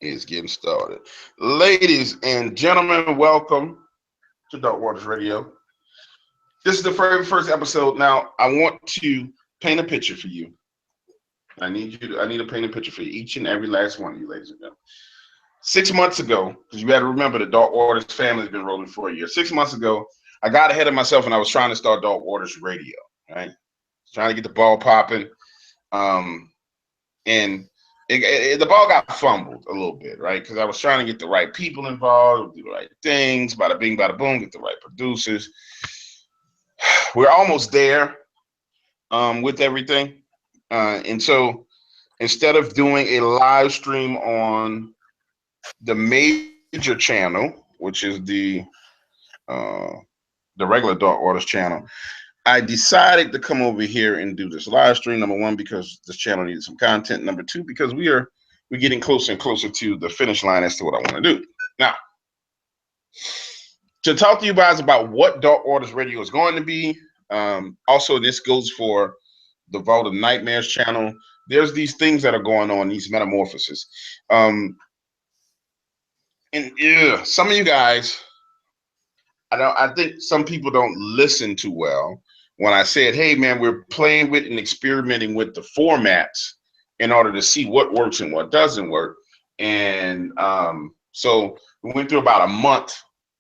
Is getting started. Ladies and gentlemen, welcome to Dark Waters Radio. This is the very first episode. Now, I want to paint a picture for you. I need to paint a picture for you, each and every last one of you, ladies and gentlemen. 6 months ago, because you got to remember the Dark Waters family has been rolling for a year. 6 months ago, I got ahead of myself and I was trying to start Dark Waters Radio, right? Trying to get the ball popping. And the ball got fumbled a little bit, right? Because I was trying to get the right people involved, do the right things, bada bing, bada boom, get the right producers. We're almost there with everything. And so instead of doing a live stream on the major channel, which is the regular Dark Waters channel, I decided to come over here and do this live stream. Number one, because this channel needed some content. Number two, because we're getting closer and closer to the finish line as to what I want to do. Now, to talk to you guys about what Dark Waters Radio is going to be. Also, this goes for the Vault of Nightmares channel. There's these things that are going on, these metamorphoses. And yeah, some of you guys, I think some people don't listen too well when I said, hey man, we're playing with and experimenting with the formats in order to see what works and what doesn't work. And so we went through about a month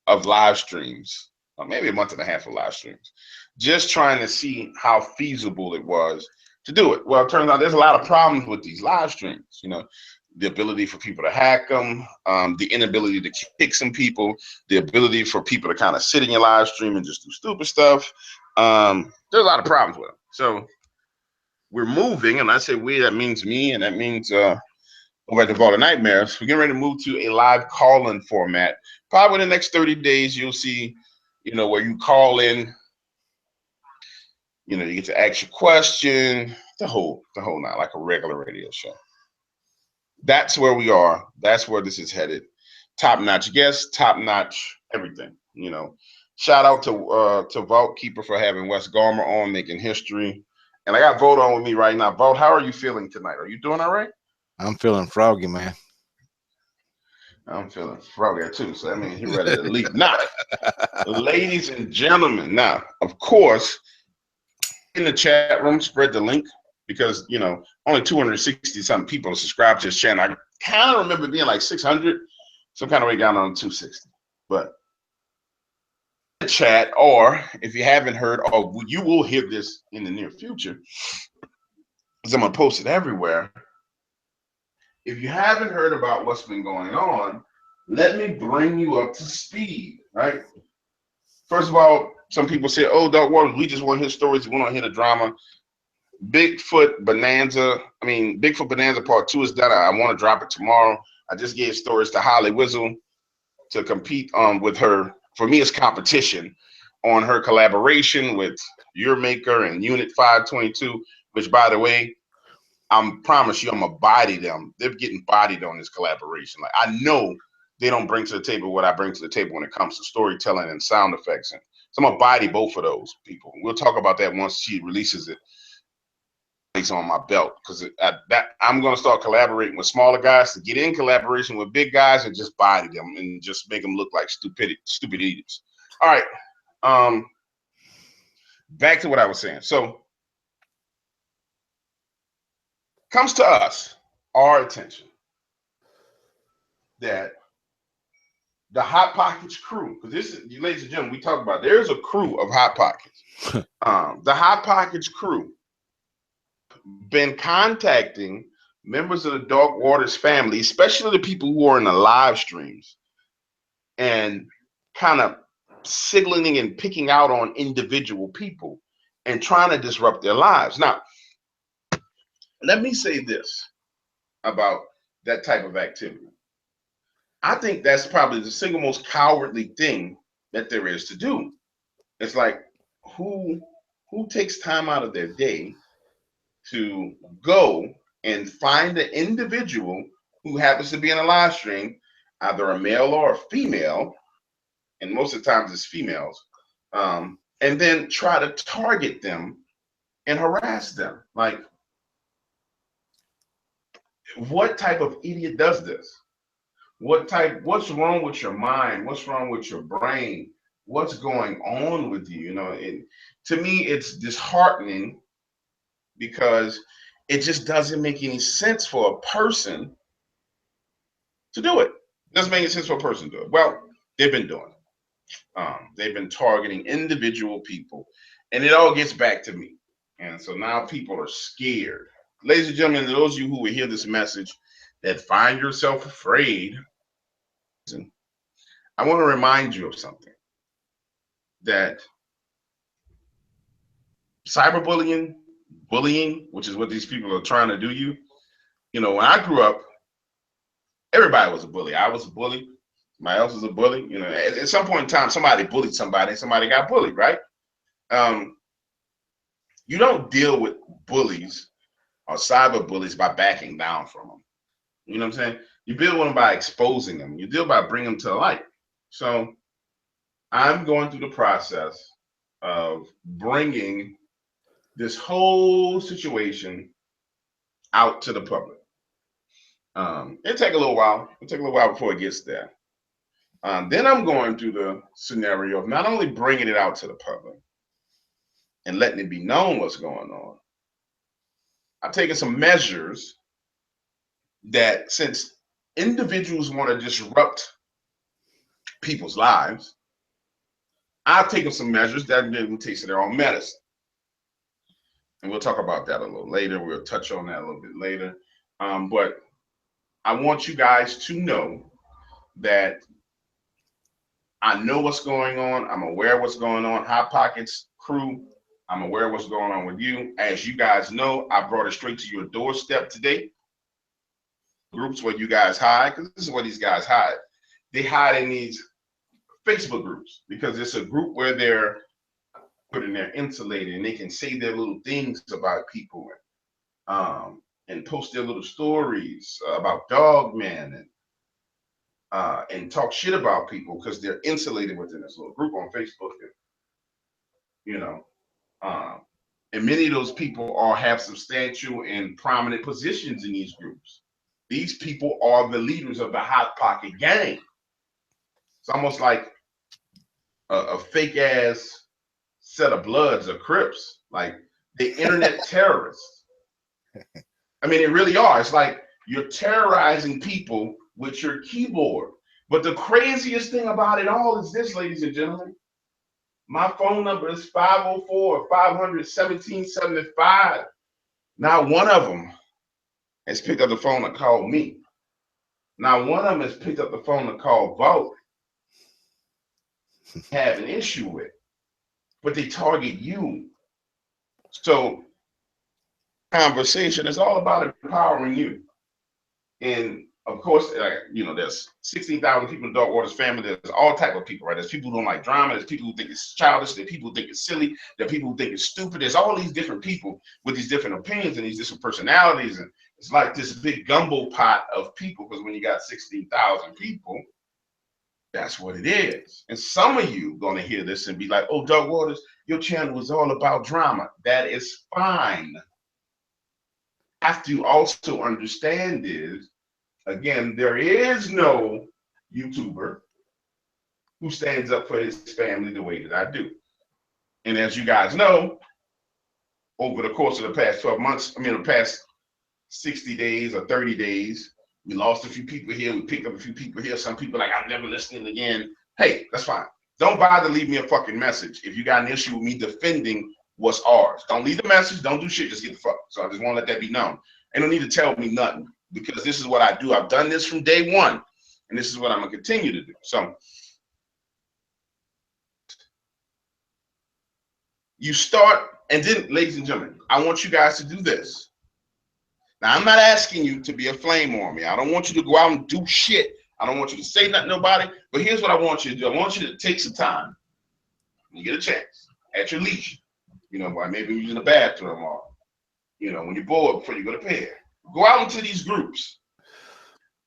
of live streams, or maybe a month and a half of live streams, just trying to see how feasible it was to do it. Well, it turns out there's a lot of problems with these live streams, you know, the ability for people to hack them, the inability to kick some people, the ability for people to kind of sit in your live stream and just do stupid stuff. There's a lot of problems with them. So we're moving, and I say we, that means me, and that means over at the Vault of Nightmares, we're getting ready to move to a live call-in format. Probably in the next 30 days, you'll see, you know, where you call in, you know, you get to ask your question, the whole nine, like a regular radio show. That's where we are. That's where this is headed. Top-notch guests, top-notch everything, you know. Shout out to Vault Keeper for having Wes Garmer on, making history. And I got Vault on with me right now. Vault, how are you feeling tonight? Are you doing all right? I'm feeling froggy, man. I'm feeling froggy too, so that means you're ready to leap. Now, ladies and gentlemen, now, of course, in the chat room, spread the link because, you know, only 260 something people subscribe to this channel. I kind of remember being like 600, some kind of way down on 260. But chat, or if you haven't heard, or you will hear this in the near future, because I'm going to post it everywhere. If you haven't heard about what's been going on, let me bring you up to speed, right? First of all, some people say, oh, Dark Waters, we just want to hear stories. We want to hear the drama. Bigfoot Bonanza Part 2 is done. I want to drop it tomorrow. I just gave stories to Holly Wizzle to compete with her. For me, it's competition on her collaboration with Your Maker and Unit 522, which, by the way, I promise you, I'm gonna body them. They're getting bodied on this collaboration. Like, I know they don't bring to the table what I bring to the table when it comes to storytelling and sound effects. And so I'm gonna body both of those people. We'll talk about that once she releases it. It's on my belt because I'm gonna start collaborating with smaller guys to get in collaboration with big guys and just body them and just make them look like stupid idiots. All right. Back to what I was saying. So comes to us, our attention, that the Hot Pockets crew, because this is, ladies and gentlemen, we talk about there's a crew of Hot Pockets. The Hot Pockets crew been contacting members of the Dark Waters family, especially the people who are in the live streams, and kind of signaling and picking out on individual people and trying to disrupt their lives. Now, let me say this about that type of activity. I think that's probably the single most cowardly thing that there is to do. It's like, who takes time out of their day to go and find an individual who happens to be in a live stream, either a male or a female, and most of the times it's females, and then try to target them and harass them. Like, what type of idiot does this? What's wrong with your mind? What's wrong with your brain? What's going on with you? You know, and to me, it's disheartening because it just doesn't make any sense for a person to do it. It doesn't make any sense for a person to do it. Well, they've been doing it. They've been targeting individual people, and it all gets back to me. And so now people are scared. Ladies and gentlemen, those of you who will hear this message that find yourself afraid, I want to remind you of something that cyberbullying, bullying, which is what these people are trying to do you know, when I grew up, everybody was a bully. I was a bully. Somebody else was a bully. You know, at some point in time, somebody bullied somebody and somebody got bullied, right? Um, you don't deal with bullies or cyber bullies by backing down from them. You know what I'm saying? You deal with them by exposing them. You deal by bringing them to the light. So I'm going through the process of bringing this whole situation out to the public. It'll take a little while. It'll take a little while before it gets there. Then I'm going through the scenario of not only bringing it out to the public and letting it be known what's going on, I've taken some measures that since individuals want to disrupt people's lives, I've taken some measures that will take their own medicine. And we'll talk about that a little later. We'll touch on that a little bit later. But I want you guys to know that I know what's going on. I'm aware of what's going on. Hot Pockets crew, I'm aware of what's going on with you. As you guys know, I brought it straight to your doorstep today. Groups where you guys hide, because this is where these guys hide. They hide in these Facebook groups because it's a group where they're putting their insulated and they can say their little things about people and post their little stories about dog man and talk shit about people because they're insulated within this little group on Facebook. You know, and many of those people all have substantial and prominent positions in these groups. These people are the leaders of the Hot Pocket gang. It's almost like a fake ass set of Bloods or Crips, like the internet terrorists. I mean, it really are. It's like you're terrorizing people with your keyboard. But the craziest thing about it all is this, ladies and gentlemen. My phone number is 504-500-1775. Not one of them has picked up the phone and called me. Now, one of them has picked up the phone and called Vote. Have an issue with, but they target you. So conversation is all about empowering you. And of course, you know, there's 16,000 people in Dark Waters family. There's all type of people, right? There's people who don't like drama. There's people who think it's childish. There's people who think it's silly. There's people who think it's stupid. There's all these different people with these different opinions and these different personalities. And it's like this big gumbo pot of people, because when you got 16,000 people, that's what it is. And some of you going to hear this and be like, oh, Dark Waters, your channel is all about drama. That is fine. Have to also understand is, again, there is no YouTuber who stands up for his family the way that I do. And as you guys know, over the course of the past 12 months, I mean, the past 60 days or 30 days, we lost a few people here. We picked up a few people here. Some people like, I'm never listening again. Hey, that's fine. Don't bother leave me a fucking message if you got an issue with me defending what's ours. Don't leave the message. Don't do shit. Just get the fuck. So I just want to let that be known. And don't need to tell me nothing, because this is what I do. I've done this from day one, and this is what I'm going to continue to do. So you start, and then, ladies and gentlemen, I want you guys to do this. Now, I'm not asking you to be a flame on me. I don't want you to go out and do shit. I don't want you to say nothing to nobody. But here's what I want you to do. I want you to take some time when you get a chance, at your leisure. You know, maybe you're in the bathroom or, you know, when you're bored before you go to bed. Go out into these groups.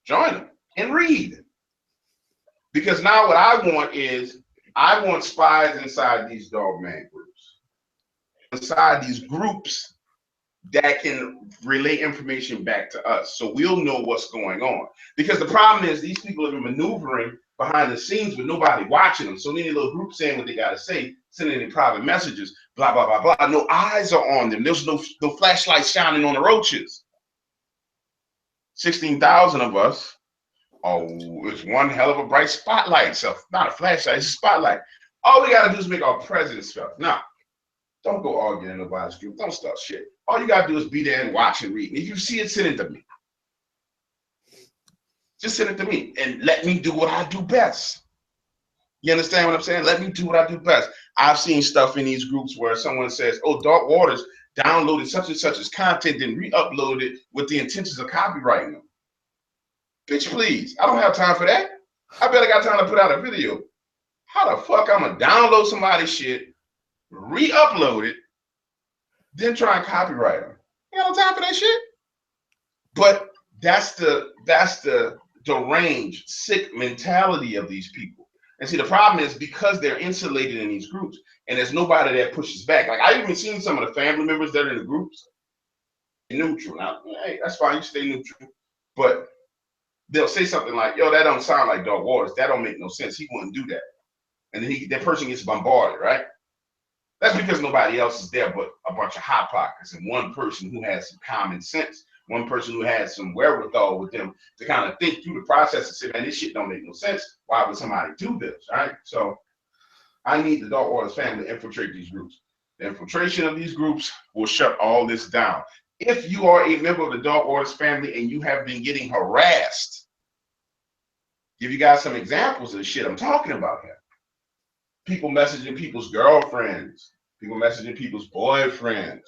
Join them and read. Because now what I want is, I want spies inside these dog man groups. Inside these groups that can relay information back to us, so we'll know what's going on. Because the problem is these people are maneuvering behind the scenes with nobody watching them. So many little groups saying what they gotta say, sending in private messages, blah blah blah blah. No eyes are on them. There's no flashlights shining on the roaches. 16,000 of us. Oh, it's one hell of a bright spotlight. So not a flashlight, it's a spotlight. All we gotta do is make our presence felt. Now, don't go arguing in nobody's group. Don't start shit. All you gotta do is be there and watch and read. And if you see it, send it to me. Just send it to me and let me do what I do best. You understand what I'm saying? Let me do what I do best. I've seen stuff in these groups where someone says, oh, Dark Waters downloaded such and such as content, then re-uploaded it with the intentions of copywriting them. Bitch, please. I don't have time for that. I barely got time to put out a video. How the fuck I'm gonna download somebody's shit, re-upload it, then try and copyright them? You got no time for that shit? But that's the deranged, sick mentality of these people. And see, the problem is because they're insulated in these groups and there's nobody that pushes back. Like I even seen some of the family members that are in the groups neutral. Now, hey, that's fine, you stay neutral. But they'll say something like, yo, that don't sound like Dark Waters. That don't make no sense. He wouldn't do that. And then that person gets bombarded, right? That's because nobody else is there but a bunch of hot pockets and one person who has some common sense, one person who has some wherewithal with them to kind of think through the process and say, man, this shit don't make no sense. Why would somebody do this, right? So I need the Dark Waters family to infiltrate these groups. The infiltration of these groups will shut all this down. If you are a member of the Dark Waters family and you have been getting harassed, give you guys some examples of the shit I'm talking about here. People messaging people's girlfriends, people messaging people's boyfriends,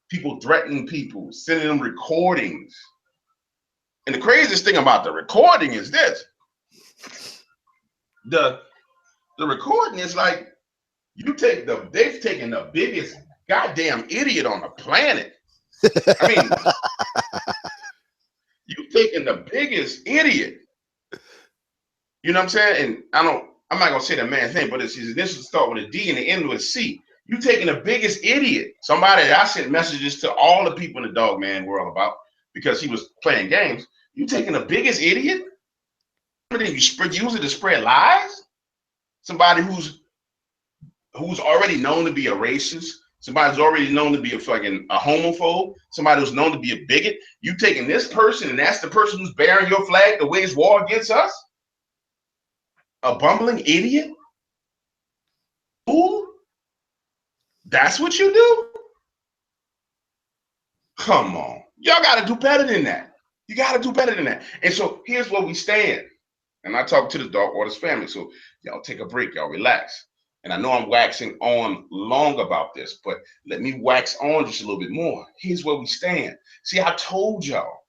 people threatening people, sending them recordings. And the craziest thing about the recording is this. The recording is like, they've taken the biggest goddamn idiot on the planet. I mean, you've taken the biggest idiot. You know what I'm saying? And I'm not gonna say the man's name, but this will start with a D and the end with a C. You taking the biggest idiot, somebody that I sent messages to all the people in the dog man world about because he was playing games. You taking the biggest idiot? You use it to spread lies? Somebody who's already known to be a racist, somebody's already known to be a homophobe, somebody who's known to be a bigot. You taking this person and that's the person who's bearing your flag to wage war against us? A bumbling idiot? Fool? That's what you do? Come on. Y'all got to do better than that. You got to do better than that. And so here's where we stand. And I talk to the Dark Waters family. So y'all take a break. Y'all relax. And I know I'm waxing on long about this, but let me wax on just a little bit more. Here's where we stand. See, I told y'all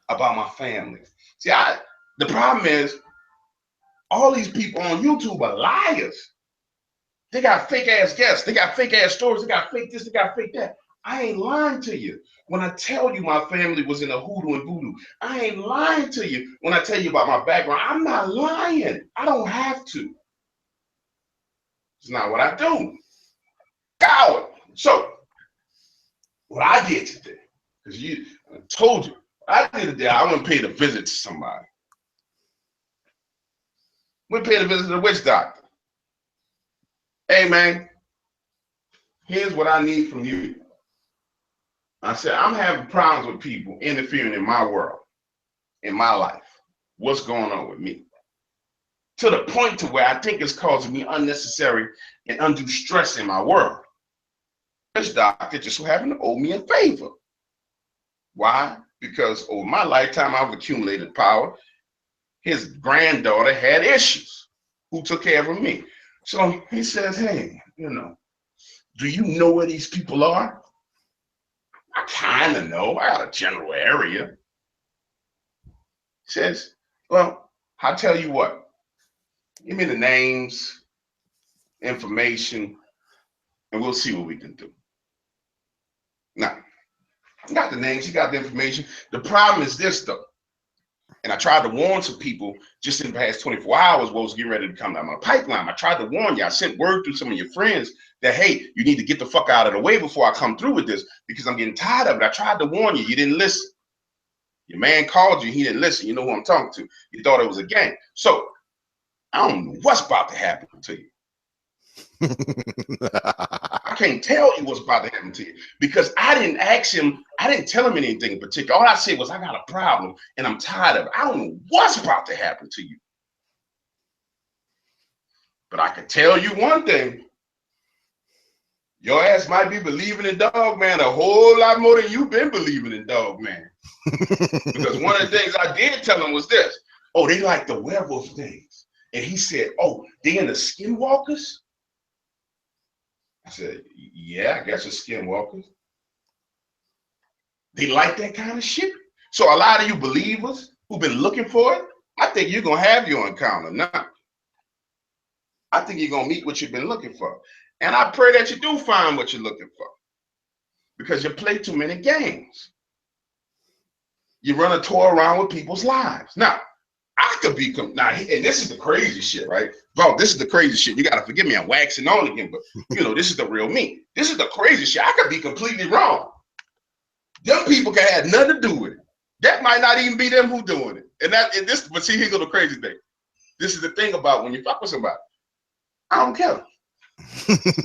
about my family. See, the problem is all these people on YouTube are liars. They got fake ass guests. They got fake ass stories. They got fake this. They got fake that. I ain't lying to you when I tell you my family was in a hoodoo and voodoo. I ain't lying to you when I tell you about my background. I'm not lying. I don't have to. It's not what I do. Coward. So what I did today, because I told you, I did today, I went and paid a visit to somebody. Went and paid a visit to the witch doctor. Hey man, here's what I need from you. I said, I'm having problems with people interfering in my world, in my life. What's going on with me? To the point to where I think it's causing me unnecessary and undue stress in my world. This doctor just so happened to owe me a favor. Why? Because over my lifetime, I've accumulated power. His granddaughter had issues. Who took care of me? So he says, hey, do you know where these people are? I kind of know. I got a general area. He says, well, I'll tell you what. Give me the names, information, and we'll see what we can do. Now, you got the names, you got the information. The problem is this, though. And I tried to warn some people just in the past 24 hours what was getting ready to come down my pipeline. I tried to warn you. I sent word to some of your friends that, hey, you need to get the fuck out of the way before I come through with this because I'm getting tired of it. I tried to warn you. You didn't listen. Your man called you. He didn't listen. You know who I'm talking to. You thought it was a game. So I don't know what's about to happen to you. I can't tell you what's about to happen to you because I didn't ask him. I didn't tell him anything in particular. All I said was, I got a problem and I'm tired of it. I don't know what's about to happen to you. But I can tell you one thing. Your ass might be believing in Dog Man a whole lot more than you've been believing in Dog Man. Because one of the things I did tell him was this. Oh, they like the werewolf things. And he said, oh, they in the skinwalkers? I said, yeah, I guess it's skinwalkers. They like that kind of shit. So a lot of you believers who've been looking for it, I think you're going to have your encounter now. I think you're going to meet what you've been looking for. And I pray that you do find what you're looking for. Because you play too many games. You run a tour around with people's lives. Now, I could be, now, and this is the crazy shit, right? Bro, this is the crazy shit. You got to forgive me. I'm waxing on again, but you know, this is the real me. This is the crazy shit. I could be completely wrong. Them people can have nothing to do with it. That might not even be them who doing it. But see, here's the crazy thing. This is the thing about when you fuck with somebody. I don't care.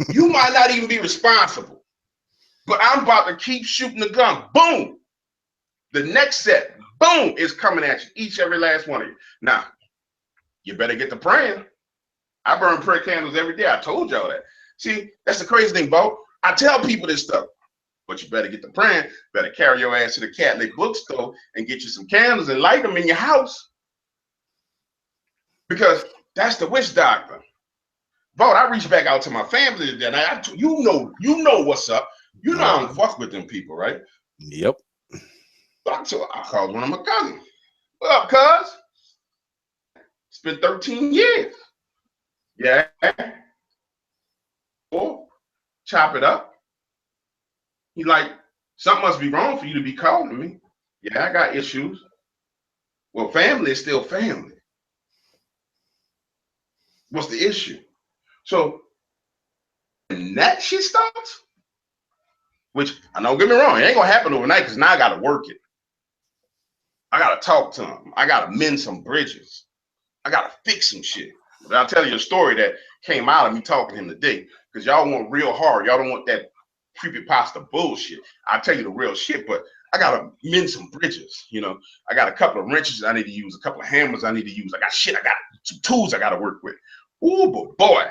You might not even be responsible, but I'm about to keep shooting the gun. Boom. The next set, boom, is coming at you, each every last one of you. Now, you better get to praying. I burn prayer candles every day. I told y'all that. See, that's the crazy thing, Bo. I tell people this stuff, but you better get to praying. Better carry your ass to the Catholic bookstore and get you some candles and light them in your house. Because that's the witch doctor. Bo, I reached back out to my family today, and you know what's up. You know I don't fuck with them people, right? Yep. But I called one of my cousins. What up, cuz? It's been 13 years. Yeah. Well, chop it up. He like, something must be wrong for you to be calling me. Yeah, I got issues. Well, family is still family. What's the issue? So, when that shit starts, which I don't get me wrong, it ain't gonna happen overnight because now I gotta work it. I gotta talk to him. I gotta mend some bridges. I gotta fix some shit. But I'll tell you a story that came out of me talking to him today because y'all want real hard. Y'all don't want that creepypasta bullshit. I'll tell you the real shit, but I gotta mend some bridges. You know, I got a couple of wrenches I need to use, a couple of hammers I need to use. I got some tools I gotta work with. Ooh, but boy,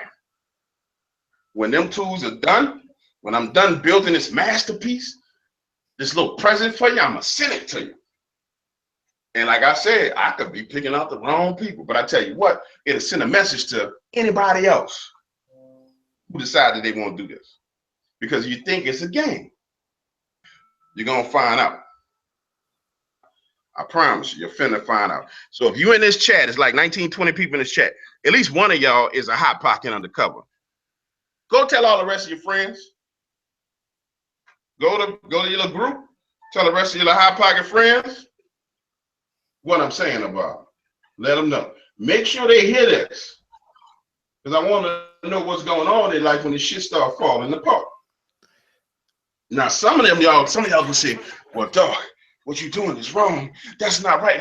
when them tools are done, when I'm done building this masterpiece, this little present for you, I'm gonna send it to you. And like I said, I could be picking out the wrong people, but I tell you what, it'll send a message to anybody else who decided they want to do this. Because you think it's a game. You're going to find out. I promise you, you're finna find out. So if you're in this chat, it's like 19, 20 people in this chat. At least one of y'all is a hot pocket undercover. Go tell all the rest of your friends. Go to your little group. Tell the rest of your little hot pocket friends what I'm saying about. Let them know. Make sure they hear this. Because I want to know what's going on in life when this shit start falling apart. Now, some of y'all will say, well, dog, what you doing is wrong. That's not right.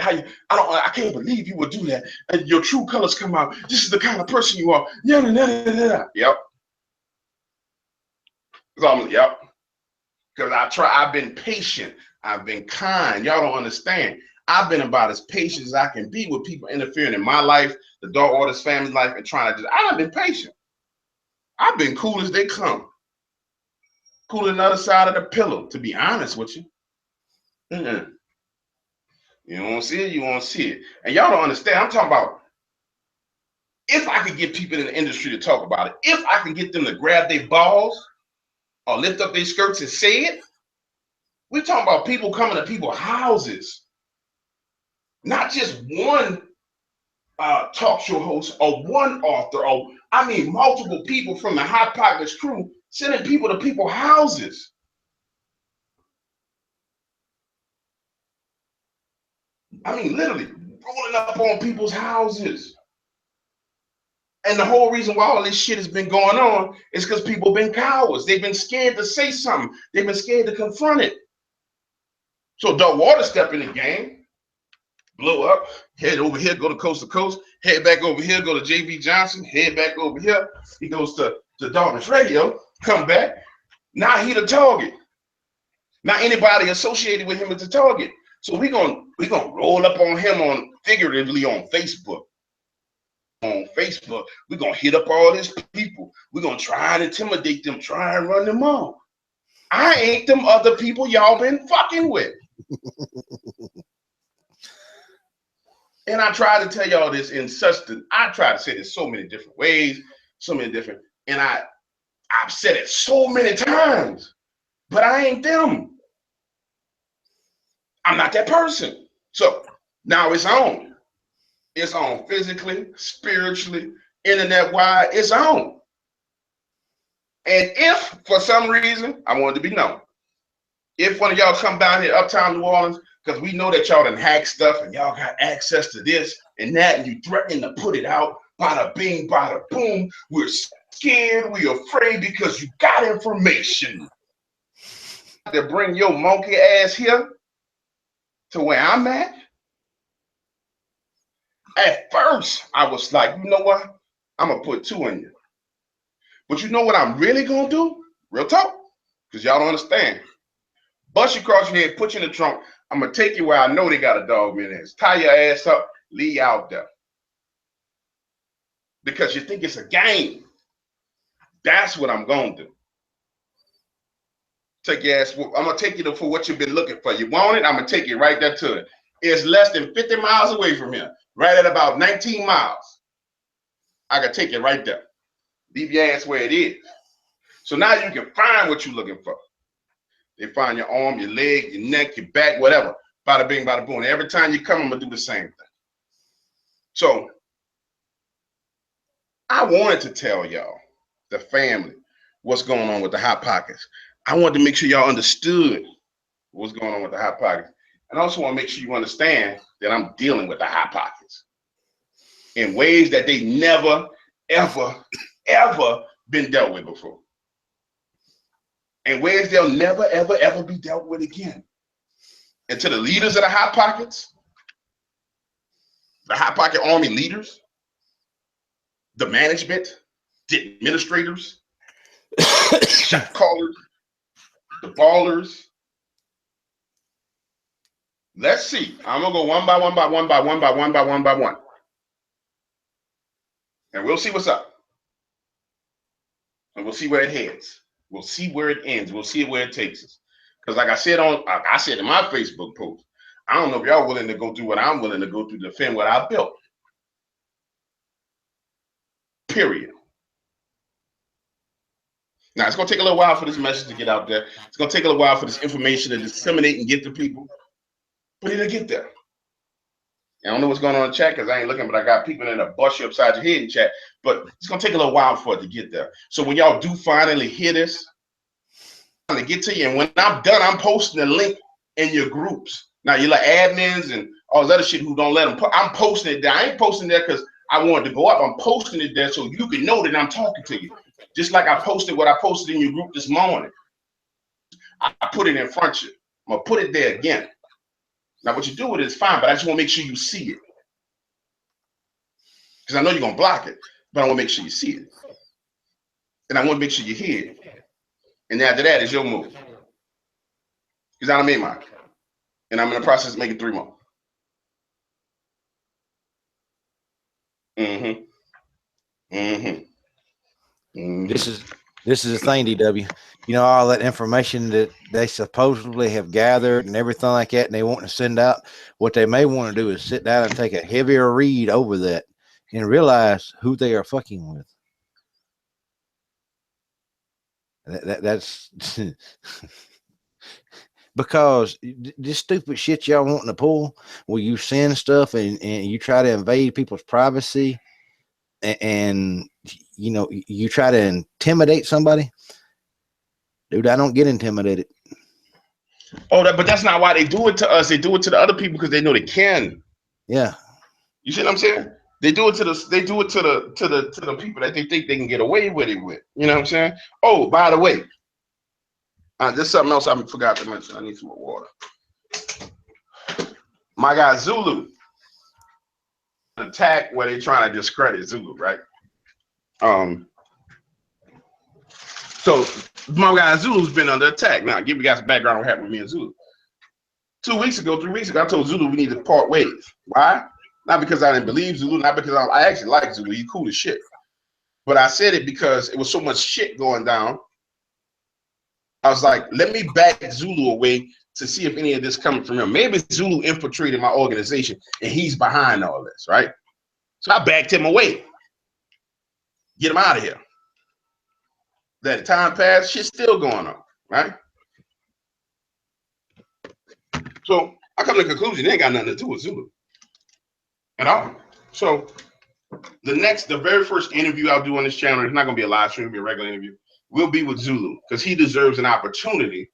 I can't believe you would do that. And your true colors come out. This is the kind of person you are. Yep. Yep. Because I've been patient. I've been kind. Y'all don't understand. I've been about as patient as I can be with people interfering in my life, the Dark Orders family life, and trying to I've been patient. I've been cool as they come. Cool on the other side of the pillow, to be honest with you. You don't see it, you won't see it. And y'all don't understand. I'm talking about if I could get people in the industry to talk about it, if I can get them to grab their balls or lift up their skirts and say it, we're talking about people coming to people's houses. Not just one talk show host or one author, or I mean multiple people from the Hot Pockets crew sending people to people's houses. I mean, literally rolling up on people's houses. And the whole reason why all this shit has been going on is because people have been cowards. They've been scared to say something. They've been scared to confront it. So Doug Waters stepped in the game, blow up, head over here, go to coast, head back over here, go to J.V. Johnson, head back over here. He goes to Darkness Radio, come back. Now he the target. Now anybody associated with him is the target. So we gonna roll up on him on figuratively on Facebook. On Facebook, we're gonna hit up all these people. We're gonna try and intimidate them, try and run them off. I ain't them other people y'all been fucking with. And I try to tell y'all this in I try to say this so many different ways, and I've said it so many times, but I ain't them. I'm not that person. So now it's on. It's on physically, spiritually, internet-wide, it's on. And if for some reason, I want it to be known, if one of y'all come down here, uptown New Orleans, because we know that y'all done hack stuff and y'all got access to this and that, and you threatening to put it out, bada bing, bada boom, we're scared, we're afraid because you got information. To bring your monkey ass here to where I'm at. At first, I was like, you know what? I'm going to put 2 in you. But you know what I'm really going to do? Real talk. Because y'all don't understand. Bust you across your head, put you in the trunk. I'm going to take you where I know they got a dog in there. Tie your ass up, leave you out there. Because you think it's a game. That's what I'm going to do. Take your ass. I'm going to take you for what you've been looking for. You want it? I'm going to take you right there to it. It's less than 50 miles away from here. Right at about 19 miles. I can take it right there. Leave your ass where it is. So now you can find what you're looking for. They find your arm, your leg, your neck, your back, whatever. Bada bing, bada boom. Every time you come, I'm going to do the same thing. So I wanted to tell y'all, the family, what's going on with the Hot Pockets. I wanted to make sure y'all understood what's going on with the Hot Pockets. And I also want to make sure you understand that I'm dealing with the Hot Pockets in ways that they never, ever, ever been dealt with before. In ways they'll never, ever, ever be dealt with again. And to the leaders of the Hot Pockets, the Hot Pocket Army leaders, the management, the administrators, shot callers, the ballers. Let's see. I'm gonna go one by one by one by one by one by one by one. And we'll see what's up. And we'll see where it heads. We'll see where it ends. We'll see where it takes us. Because like I said in my Facebook post, I don't know if y'all willing to go through what I'm willing to go through to defend what I built. Period. Now, it's going to take a little while for this message to get out there. It's going to take a little while for this information to disseminate and get to people. But it'll get there. I don't know what's going on in chat because I ain't looking, but I got people in there bust you upside your head in chat. But it's going to take a little while for it to get there. So when y'all do finally hear this, I'm going to get to you. And when I'm done, I'm posting a link in your groups. Now, you're like admins and all this other shit who don't let them put. I'm posting it there. I ain't posting there because I wanted to go up. I'm posting it there so you can know that I'm talking to you. Just like I posted what I posted in your group this morning. I put it in front of you. I'm going to put it there again. Now, what you do with it is fine, but I just want to make sure you see it. Because I know you're going to block it, but I want to make sure you see it. And I want to make sure you hear it. And after that is your move. Because I done made mine. And I'm in the process of making 3 more. This is the thing, DW. You know, all that information that they supposedly have gathered and everything like that, and they want to send out. What they may want to do is sit down and take a heavier read over that and realize who they are fucking with. That's because this stupid shit y'all wanting to pull, where you send stuff and you try to invade people's privacy, and you know, you try to intimidate somebody. Dude, I don't get intimidated. Oh, but that's not why they do it to us. They do it to the other people because they know they can. Yeah. You see what I'm saying? They do it to the people that they think they can get away with it with. You know what I'm saying? Oh, by the way, there's something else I forgot to mention. I need some more water. My guy Zulu attack where they trying to discredit Zulu, right? So my guy Zulu's been under attack. Now, give you guys a background on what happened with me and Zulu. 3 weeks ago, I told Zulu we need to part ways. Why? Not because I didn't believe Zulu, not because I actually like Zulu. He's cool as shit. But I said it because it was so much shit going down. I was like, let me back Zulu away to see if any of this coming from him. Maybe Zulu infiltrated my organization and he's behind all this, right? So I backed him away. Get him out of here. That time passed, shit's still going on, right? So I come to the conclusion, they ain't got nothing to do with Zulu at all. So the very first interview I'll do on this channel, it's not gonna be a live stream, it'll be a regular interview, will be with Zulu, because he deserves an opportunity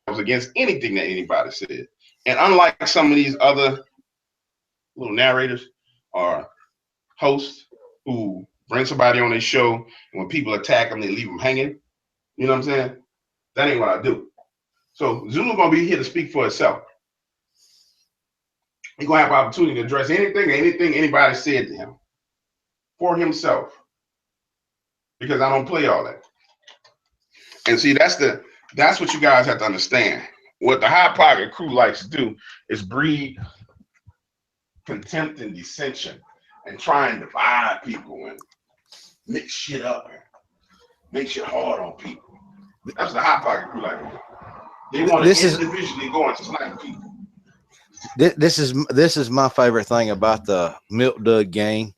against anything that anybody said. And unlike some of these other little narrators or hosts who bring somebody on their show, and when people attack them, they leave them hanging. You know what I'm saying? That ain't what I do. So Zulu gonna be here to speak for himself. He's gonna have an opportunity to address anything anybody said to him for himself. Because I don't play all that. And see, that's what you guys have to understand. What the Hot Pocket crew likes to do is breed contempt and dissension and try and divide people and mix shit up and make shit hard on people. That's the Hot Pocket crew like to do. They want to individually go and snipe people. This is my favorite thing about the Milk Dud gang.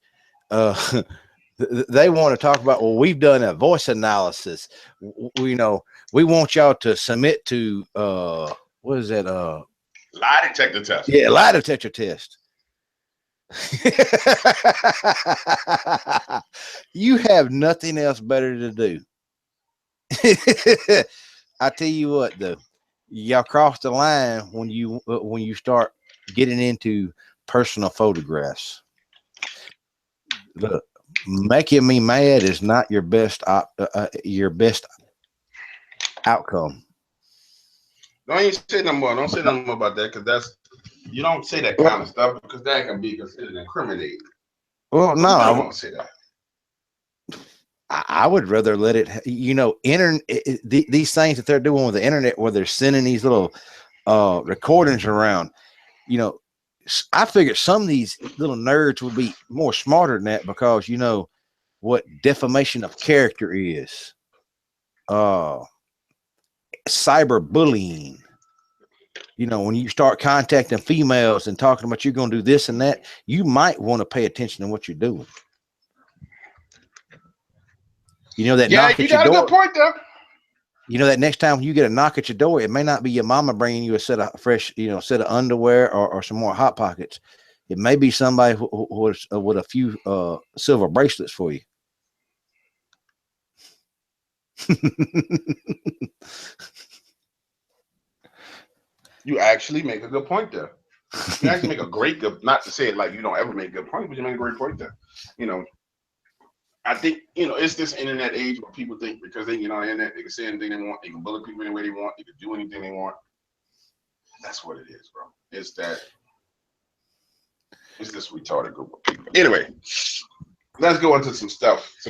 They want to talk about, well, we've done a voice analysis. We want y'all to submit to what is that? Lie detector test. Yeah, lie detector test. You have nothing else better to do. I tell you what, though, y'all cross the line when you start getting into personal photographs. Look, making me mad is not your best outcome. Don't even say no more. Don't say no more about that, because you don't say that kind of stuff, because that can be considered incriminating. Well, no, I won't say that. I would rather let it, these things that they're doing with the internet, where they're sending these little recordings around, I figured some of these little nerds would be more smarter than that, because you know what defamation of character is, cyberbullying. When you start contacting females and talking about you're going to do this and that, you might want to pay attention to what you're doing. That knock at your door. You got a good point there. That next time you get a knock at your door, it may not be your mama bringing you a set of fresh, set of underwear or some more Hot Pockets. It may be somebody with a few silver bracelets for you. You actually make a good point there. You actually make a great good, not to say it like you don't ever make a good point, but you make a great point there. I think, it's this internet age where people think because they get on the internet, they can say anything they want, they can bully people any way they want, they can do anything they want. That's what it is, bro. It's this retarded group of people. Anyway, let's go into some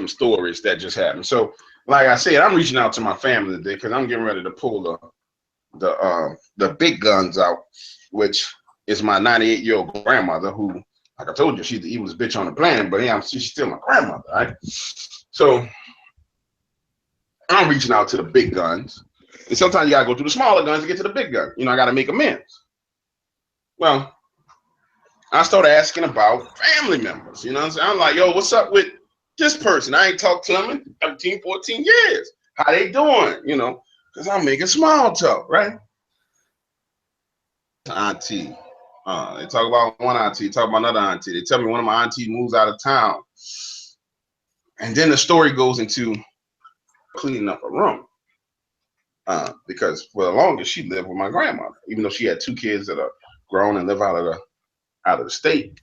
stories that just happened. So, like I said, I'm reaching out to my family today because I'm getting ready to pull the big guns out, which is my 98-year-old grandmother, who, like I told you, she's the evilest bitch on the planet, but she's still my grandmother, right? So I'm reaching out to the big guns. And sometimes you gotta go through the smaller guns to get to the big gun. I gotta make amends. Well, I started asking about family members. I'm like, yo, what's up with this person? I ain't talked to them in 13, 14 years. How they doing? Because I'm making small talk, right? Auntie. They talk about one auntie, talk about another auntie. They tell me one of my aunties moves out of town. And then the story goes into cleaning up a room. Because for the longest, she lived with my grandmother, even though she had 2 kids that are grown and live out of the state.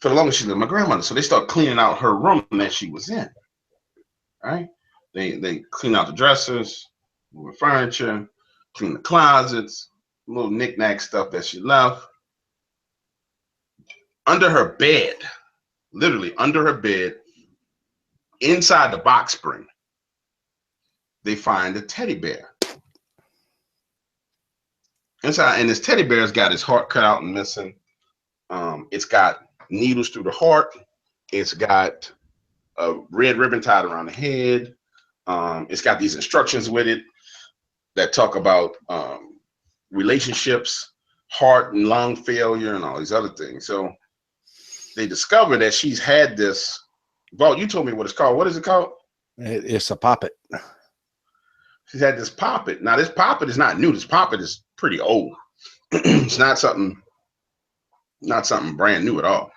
for the longest she lived with my grandmother. So they start cleaning out her room that she was in. Right? They clean out the dressers, move the furniture, clean the closets, little knick-knack stuff that she left. Under her bed, literally under her bed, inside the box spring, they find a teddy bear. Inside, and this teddy bear's got his heart cut out and missing. It's got needles through the heart. It's got a red ribbon tied around the head. It's got these instructions with it that talk about relationships, heart and lung failure, and all these other things. So they discover that she's had this. Well, you told me what it's called. What is it called? It's a poppet. She's had this poppet. Now, this poppet is not new. This poppet is pretty old. It's not something brand new at all.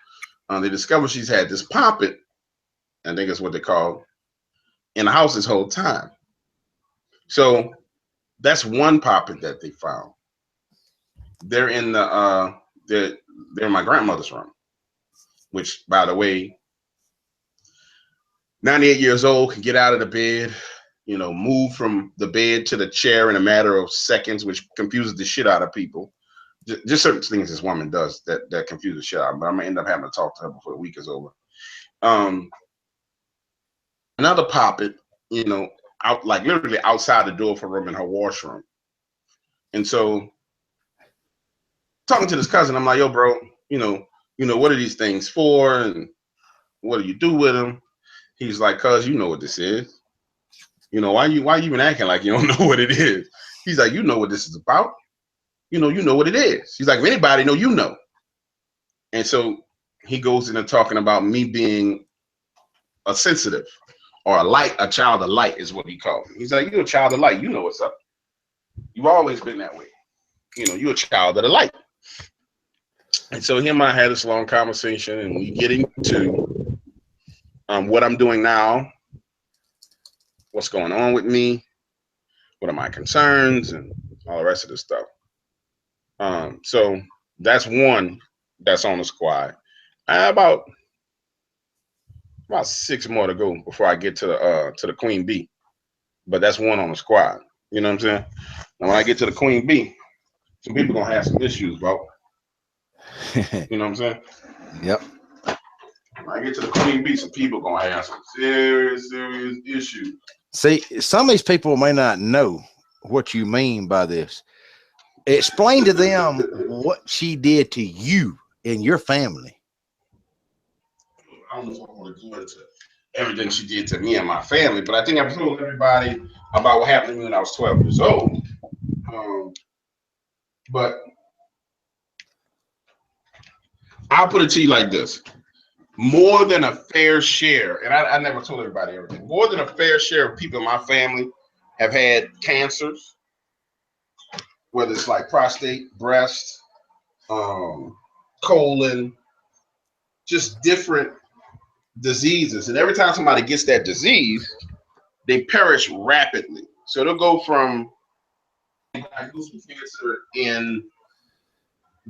They discover she's had this poppet, I think that's what they call, in the house this whole time. So that's one poppet that they found. They're in they're in my grandmother's room, which, by the way, 98 years old, can get out of the bed, move from the bed to the chair in a matter of seconds, which confuses the shit out of people. Just certain things this woman does that confuses the shit out of me. But I'm gonna end up having to talk to her before the week is over. Another poppet, out like literally outside the door of her room in her washroom. And so talking to this cousin, I'm like, yo, bro, what are these things for? And what do you do with them? He's like, cuz, you know what this is. Why you even acting like you don't know what it is? He's like, you know what this is about. You know what it is. He's like, if anybody know, you know. And so he goes into talking about me being a sensitive or a child of light is what he called me. He's like, you're a child of light. You know what's up. You've always been that way. You're a child of the light. And so him and I had this long conversation, and we get into what I'm doing now, what's going on with me, what are my concerns, and all the rest of this stuff. So that's one that's on the squad. I have about 6 more to go before I get to the Queen Bee, but that's one on the squad. You know what I'm saying? Now when I get to the Queen Bee, some people gonna have some issues, bro. You know what I'm saying? Yep. When I get to the Queen Bee, some people gonna have some serious issues. See, some of these people may not know what you mean by this. Explain to them what she did to you and your family. I don't know if I want to go into everything she did to me and my family, but I think I've told everybody about what happened to me when I was 12 years old. But I'll put it to you like this. More than a fair share, and I never told everybody everything, more than a fair share of people in my family have had cancers, whether it's like prostate, breast, colon, just different diseases. And every time somebody gets that disease, they perish rapidly. So they'll go from diagnosed with cancer and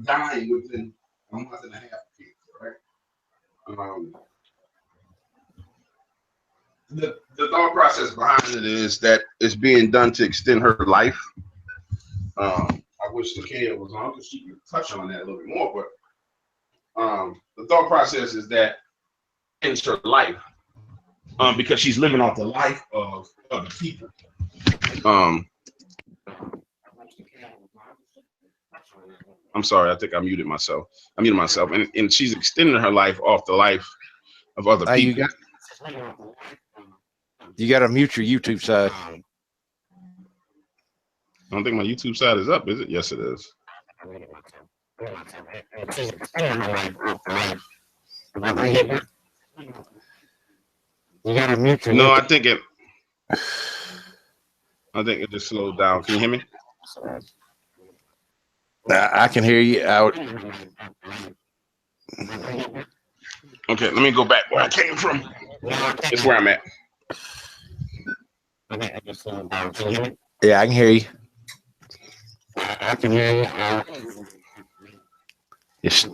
dying within a month and a half of cancer, right? The thought process behind it is that it's being done to extend her life. I wish Lakia was on because she could touch on that a little bit more, but the thought process is that it's her life because she's living off the life of other people. I'm sorry, I think I muted myself. And she's extending her life off the life of other people. You got to mute your YouTube side. I don't think my YouTube side is up, is it? Yes, it is. You got to mute your No, I think it just slowed down. Can you hear me? I can hear you out. Okay, let me go back where I came from. It's where I'm at. Yeah, I can hear you. I can hear you. Yes.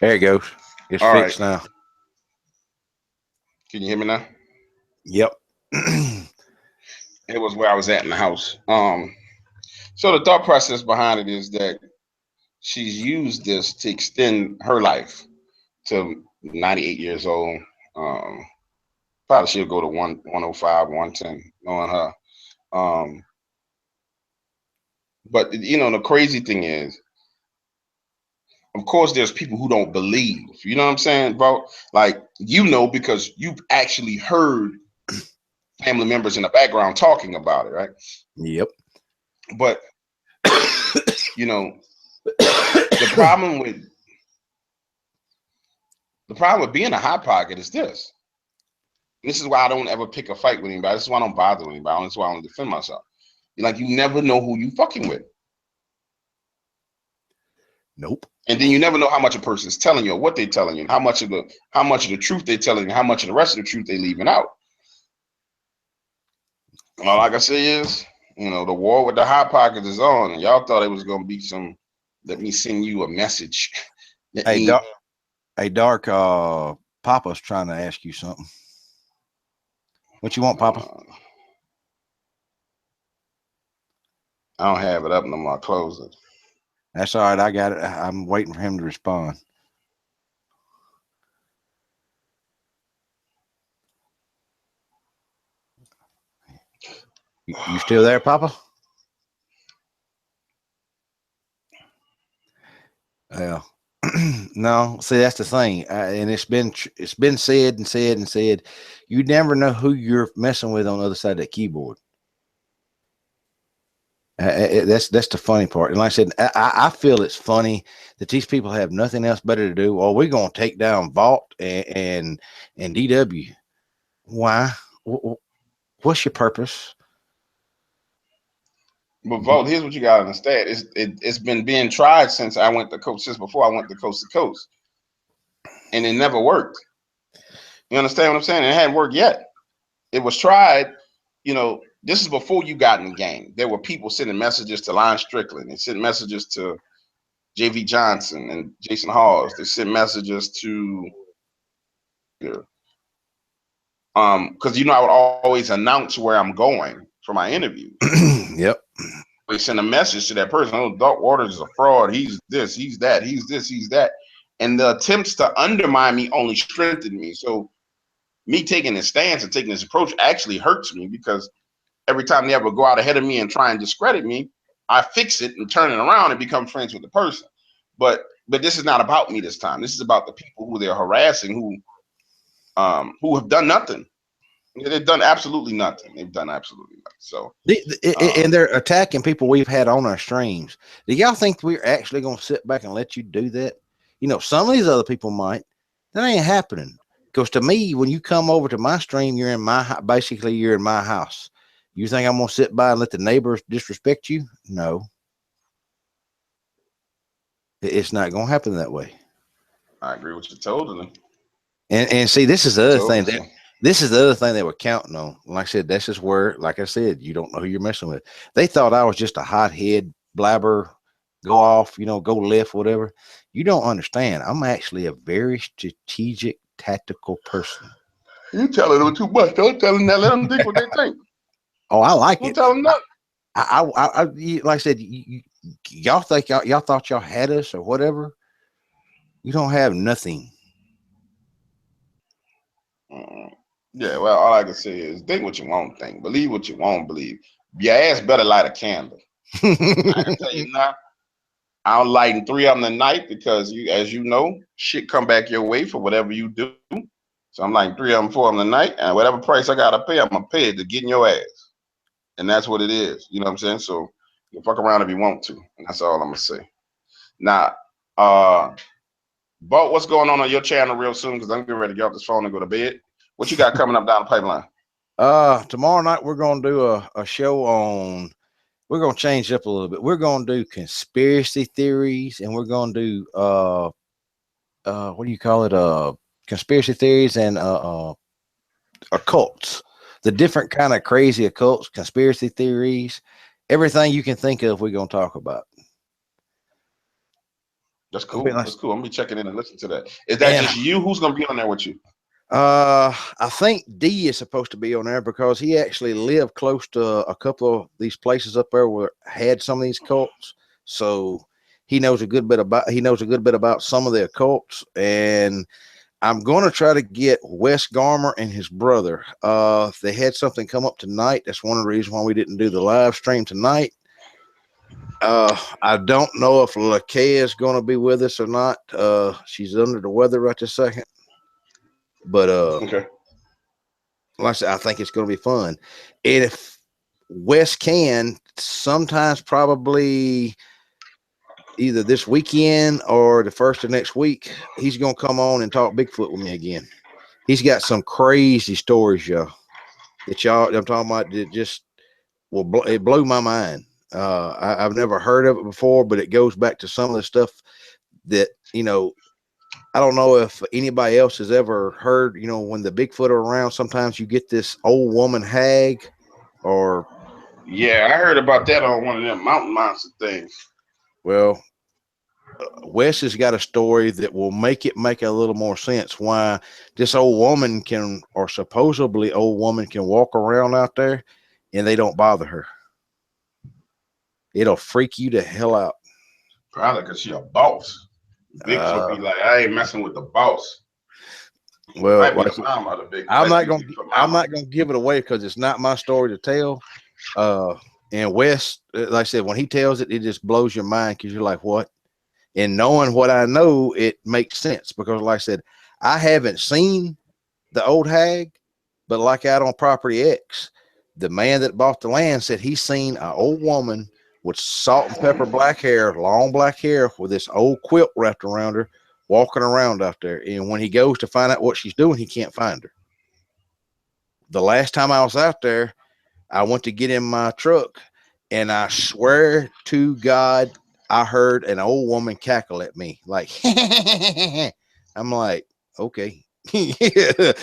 There it goes. It's All fixed right. now. Can you hear me now? Yep. It was where I was at in the house. So the thought process behind it is that she's used this to extend her life to 98 years old. Probably she'll go to 105, 110, knowing her. But the crazy thing is, of course, there's people who don't believe. You know what I'm saying, bro? Like, because you've actually heard family members in the background talking about it, right? Yep. But the problem with being a hot pocket is this. This is why I don't ever pick a fight with anybody. This is why I don't bother with anybody. This is why I don't defend myself. Like, you never know who you fucking with. Nope. And then you never know how much a person's telling you or what they're telling you, and how much of the truth they're telling you, how much of the rest of the truth they're leaving out. And all I can say is, the war with the hot pockets is on, and y'all thought it was gonna be some. Let me send you a message. Hey, Dark. Papa's trying to ask you something. What you want, Papa? I don't have it up no more. Close it. That's all right. I got it. I'm waiting for him to respond. You still there, Papa? Yeah. No. See, that's the thing, and it's been said and said and said. You never know who you're messing with on the other side of that keyboard. That's the funny part. And like I said, I feel it's funny that these people have nothing else better to do. Well, we're gonna take down Vault and DW. Why? What's your purpose? But Vault, here's what you got to understand: it's been being tried since I went to coast, since before I went to coast, and it never worked. You understand what I'm saying? It hadn't worked yet. It was tried. This is before you got in the game. There were people sending messages to Lyon Strickland. They sent messages to J.V. Johnson and Jason Hawes. They sent messages to, because I would always announce where I'm going for my interview. Yep. They send a message to that person. Oh, Dark Waters is a fraud. He's this, he's that, he's this, he's that. And the attempts to undermine me only strengthened me. So me taking this stance and taking this approach actually hurts me, because every time they ever go out ahead of me and try and discredit me, I fix it and turn it around and become friends with the person. But this is not about me this time. This is about the people who they're harassing, who have done nothing. They've done absolutely nothing. They've done absolutely nothing. So, and they're attacking people we've had on our streams. Do y'all think we're actually going to sit back and let you do that? Some of these other people might. That ain't happening. Because to me, when you come over to my stream, you're in my house. You think I'm going to sit by and let the neighbors disrespect you? No. It's not going to happen that way. I agree with you totally. And see, this is the other thing. This is the other thing they were counting on. Like I said, that's just where, like I said, you don't know who you're messing with. They thought I was just a hothead blabber, go off, go left, whatever. You don't understand. I'm actually a very strategic, tactical person. You telling them too much. Don't tell them that. Let them think what they think. Oh, I like it. Don't tell them that. I like I said, y'all think y'all thought y'all had us or whatever. You don't have nothing. Yeah, well, all I can say is think what you want to think, believe what you won't believe. Your ass better light a candle. I can tell you now, I'm lighting 3 of them tonight because as you know, shit come back your way for whatever you do. So I'm lighting 3 of them, 4 of them tonight, and whatever price I gotta pay, I'm gonna pay it to get in your ass. And that's what it is. You know what I'm saying? So you fuck around if you want to, and that's all I'm gonna say. Now, Bo, what's going on your channel real soon? Because I'm getting ready to get off this phone and go to bed. What you got coming up down the pipeline? Tomorrow night we're gonna do a show on. We're gonna change it up a little bit. We're gonna do conspiracy theories, and we're gonna do what do you call it? Conspiracy theories and occults. The different kind of crazy occults, conspiracy theories, everything you can think of. We're gonna talk about. That's It'll be cool. nice. That's cool. I'm gonna be checking in and listen to that. Is that just you? Who's gonna be on there with you? I think D is supposed to be on there because he actually lived close to a couple of these places up there where had some of these cults. So he knows a good bit about some of the occults. And I'm going to try to get Wes Garmer and his brother. They had something come up tonight. That's one of the reasons why we didn't do the live stream tonight. I don't know if Lakay is going to be with us or not. She's under the weather right this second. But Okay. like I said, I think it's going to be fun. And if Wes can, sometimes probably either this weekend or the first of next week, he's going to come on and talk Bigfoot with me again. He's got some crazy stories, y'all, that I'm talking about that just it blew my mind. I've never heard of it before, but it goes back to some of the stuff that, I don't know if anybody else has ever heard, when the Bigfoot are around, sometimes you get this old woman hag or. Yeah, I heard about that on one of them mountain monster things. Well, Wes has got a story that will make a little more sense why this old woman supposedly old woman can walk around out there and they don't bother her. It'll freak you the hell out. Probably because she a boss. Bigfoot be like, I ain't messing with the boss. Well, I'm not gonna give it away because it's not my story to tell. And Wes, like I said, when he tells it, it just blows your mind because you're like, what? And knowing what I know, it makes sense because, like I said, I haven't seen the old hag, but like out on Property X, the man that bought the land said he's seen an old woman with salt and pepper black hair, long black hair, with this old quilt wrapped around her, walking around out there. And when he goes to find out what she's doing, he can't find her. The last time I was out there, I went to get in my truck, and I swear to God, I heard an old woman cackle at me like, I'm like, okay. Yeah,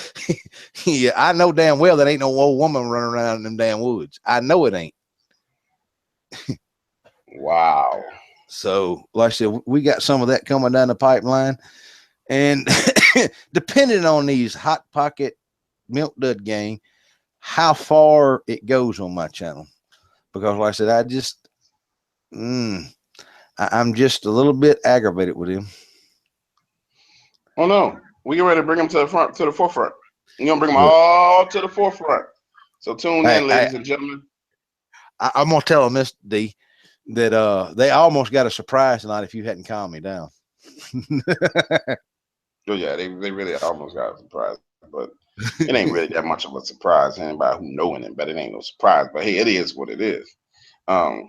I know damn well that ain't no old woman running around in them damn woods. I know it ain't. Wow. So, like I said, we got some of that coming down the pipeline. And depending on these Hot Pocket Milk Dud gang, how far it goes on my channel. Because, like I said, I'm just a little bit aggravated with him. Oh no, we get ready to bring him to the forefront. You're gonna bring them all to the forefront. So tune in, ladies and gentlemen. I'm gonna tell them this, D, that they almost got a surprise tonight if you hadn't calmed me down. Oh yeah, they really almost got a surprise, but it ain't really that much of a surprise to anybody who knowing it, but it ain't no surprise. But hey, it is what it is. All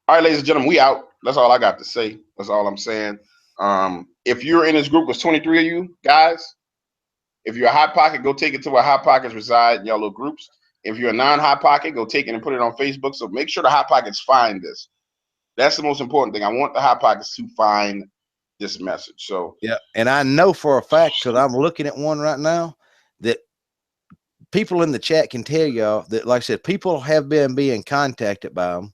right, ladies and gentlemen, we out. That's all I got to say. That's all I'm saying. If you're in this group, there's 23 of you guys. If you're a Hot Pocket, go take it to where Hot Pockets reside in your little groups. If you're a non-Hot Pocket, go take it and put it on Facebook. So make sure the Hot Pockets find this. That's the most important thing. I want the Hot Pockets to find this message. So yeah, and I know for a fact, because I'm looking at one right now, that people in the chat can tell y'all that, like I said, people have been being contacted by them.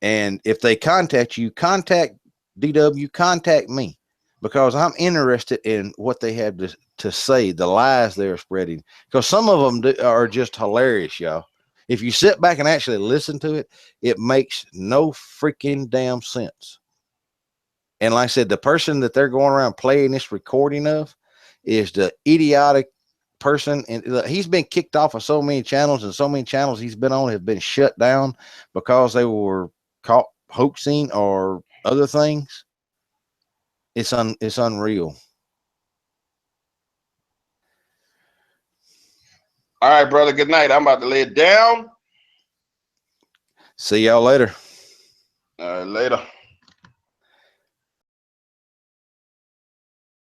And if they contact you, contact DW, contact me, because I'm interested in what they have to say, the lies they're spreading, because some of them are just hilarious, y'all. If you sit back and actually listen to it, it makes no freaking damn sense. And like I said, the person that they're going around playing this recording of is the idiotic person. And he's been kicked off of so many channels, and so many channels he's been on have been shut down because they were caught hoaxing or other things. It's unreal. all right, brother, good night. I'm about to lay it down. See y'all later. Later.